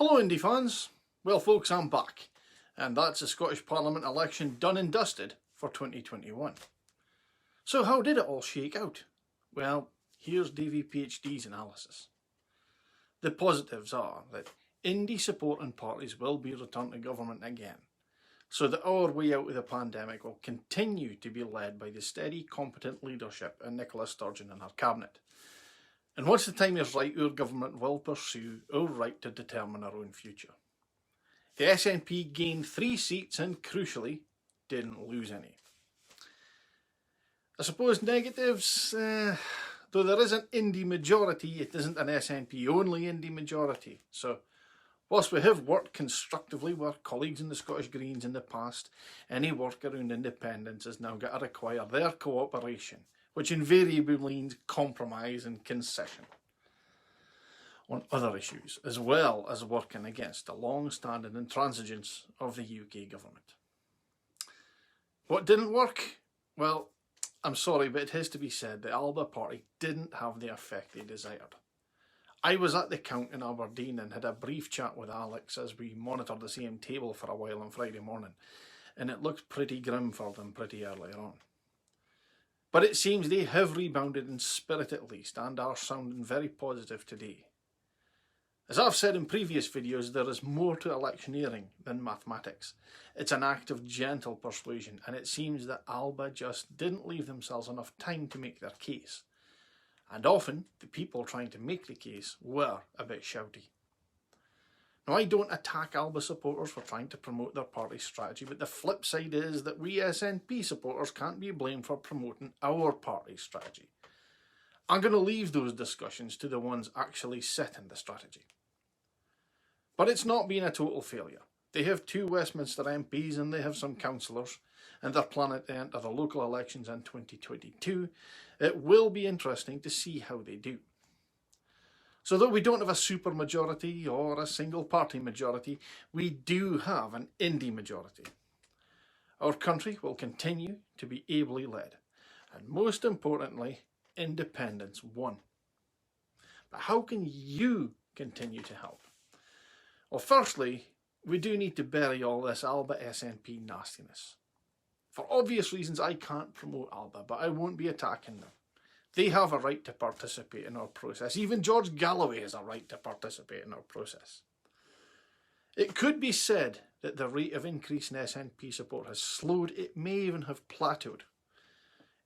Hello Indy fans. Well folks, I'm back, and that's the Scottish Parliament election done and dusted for 2021. So how did it all shake out? Well, here's DaviePHD's analysis. The positives are that Indy supporting parties will be returned to government again, so that our way out of the pandemic will continue to be led by the steady, competent leadership in Nicola Sturgeon and her cabinet. And once the time is right, our government will pursue our right to determine our own future. The SNP gained 3 seats and, crucially, didn't lose any. I suppose negatives, though there is an Indy majority, it isn't an SNP-only Indy majority. So, whilst we have worked constructively with our colleagues in the Scottish Greens in the past, any work around independence has now got to require their cooperation, which invariably means compromise and concession on other issues, as well as working against the long-standing intransigence of the UK government. What didn't work? Well, I'm sorry, but it has to be said the Alba party didn't have the effect they desired. I was at the count in Aberdeen and had a brief chat with Alex as we monitored the same table for a while on Friday morning, and it looked pretty grim for them pretty early on. But it seems they have rebounded in spirit at least, and are sounding very positive today. As I've said in previous videos, there is more to electioneering than mathematics. It's an act of gentle persuasion, and it seems that Alba just didn't leave themselves enough time to make their case. And often, the people trying to make the case were a bit shouty. Now, I don't attack Alba supporters for trying to promote their party's strategy, but the flip side is that we SNP supporters can't be blamed for promoting our party's strategy. I'm going to leave those discussions to the ones actually setting the strategy. But it's not been a total failure. They have 2 Westminster MPs and they have some councillors, and they're planning to enter the local elections in 2022. It will be interesting to see how they do. So though we don't have a super majority or a single party majority, we do have an Indy majority. Our country will continue to be ably led, and most importantly, independence won. But how can you continue to help? Well, firstly, we do need to bury all this Alba SNP nastiness. For obvious reasons, I can't promote Alba, but I won't be attacking them. They have a right to participate in our process. Even George Galloway has a right to participate in our process. It could be said that the rate of increase in SNP support has slowed. It may even have plateaued.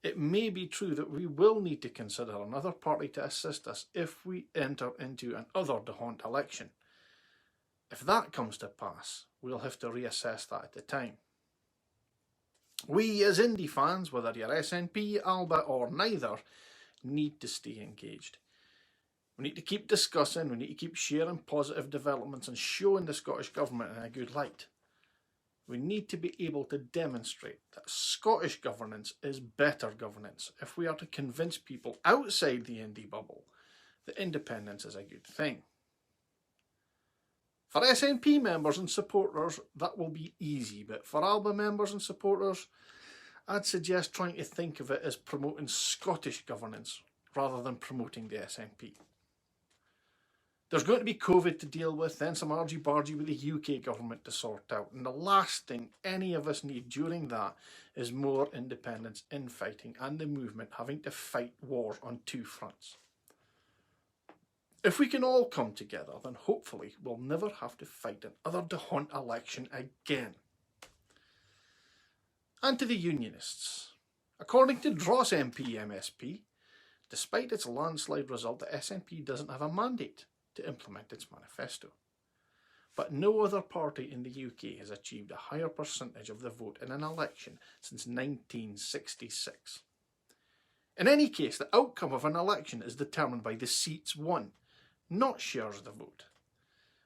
It may be true that we will need to consider another party to assist us if we enter into another DeHont election. If that comes to pass, we'll have to reassess that at the time. We as Indy fans, whether you're SNP, Alba or neither, need to stay engaged. We need to keep discussing, we need to keep sharing positive developments and showing the Scottish Government in a good light. We need to be able to demonstrate that Scottish governance is better governance if we are to convince people outside the Indy bubble that independence is a good thing. For SNP members and supporters, that will be easy, but for Alba members and supporters, I'd suggest trying to think of it as promoting Scottish governance rather than promoting the SNP. There's going to be COVID to deal with, then some argy-bargy with the UK government to sort out, and the last thing any of us need during that is more independence infighting and the movement having to fight wars on 2 fronts. If we can all come together, then hopefully we'll never have to fight another DeHont election again. And to the Unionists. According to Dross MP MSP, despite its landslide result, the SNP doesn't have a mandate to implement its manifesto. But no other party in the UK has achieved a higher percentage of the vote in an election since 1966. In any case, the outcome of an election is determined by the seats won, not shares of the vote.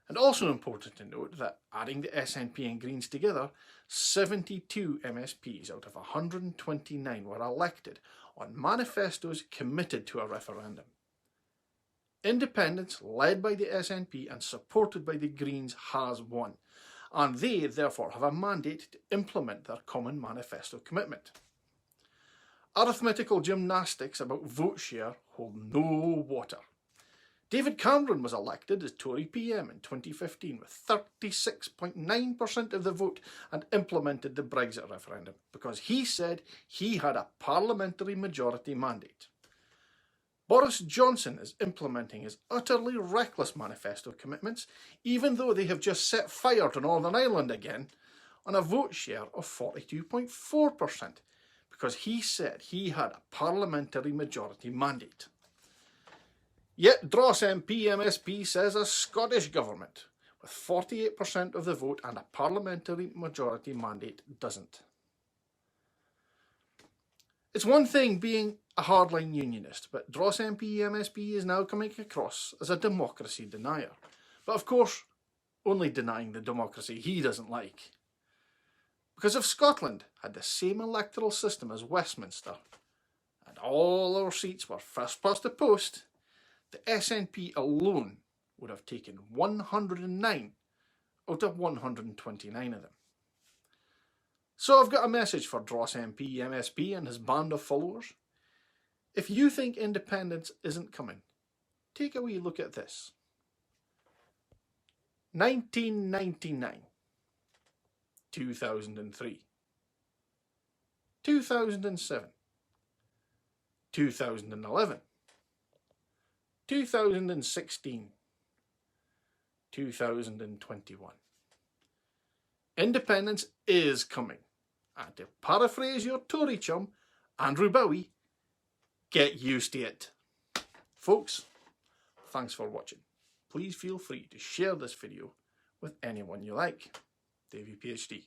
And also important to note that, adding the SNP and Greens together, 72 MSPs out of 129 were elected on manifestos committed to a referendum. Independence, led by the SNP and supported by the Greens, has won, and they therefore have a mandate to implement their common manifesto commitment. Arithmetical gymnastics about vote share hold no water. David Cameron was elected as Tory PM in 2015 with 36.9% of the vote and implemented the Brexit referendum because he said he had a parliamentary majority mandate. Boris Johnson is implementing his utterly reckless manifesto commitments, even though they have just set fire to Northern Ireland again, on a vote share of 42.4%, because he said he had a parliamentary majority mandate. Yet Dross MP MSP says a Scottish government with 48% of the vote and a parliamentary majority mandate doesn't. It's one thing being a hardline unionist, but Dross MP MSP is now coming across as a democracy denier. But of course, only denying the democracy he doesn't like. Because if Scotland had the same electoral system as Westminster, and all our seats were first past the post, the SNP alone would have taken 109 out of 129 of them. So I've got a message for Dross MP MSP and his band of followers. If you think independence isn't coming, take a wee look at this. 1999, 2003, 2007, 2011, 2016, 2021. Independence is coming. And to paraphrase your Tory chum, Andrew Bowie, get used to it. Folks, thanks for watching. Please feel free to share this video with anyone you like. DaviePHD.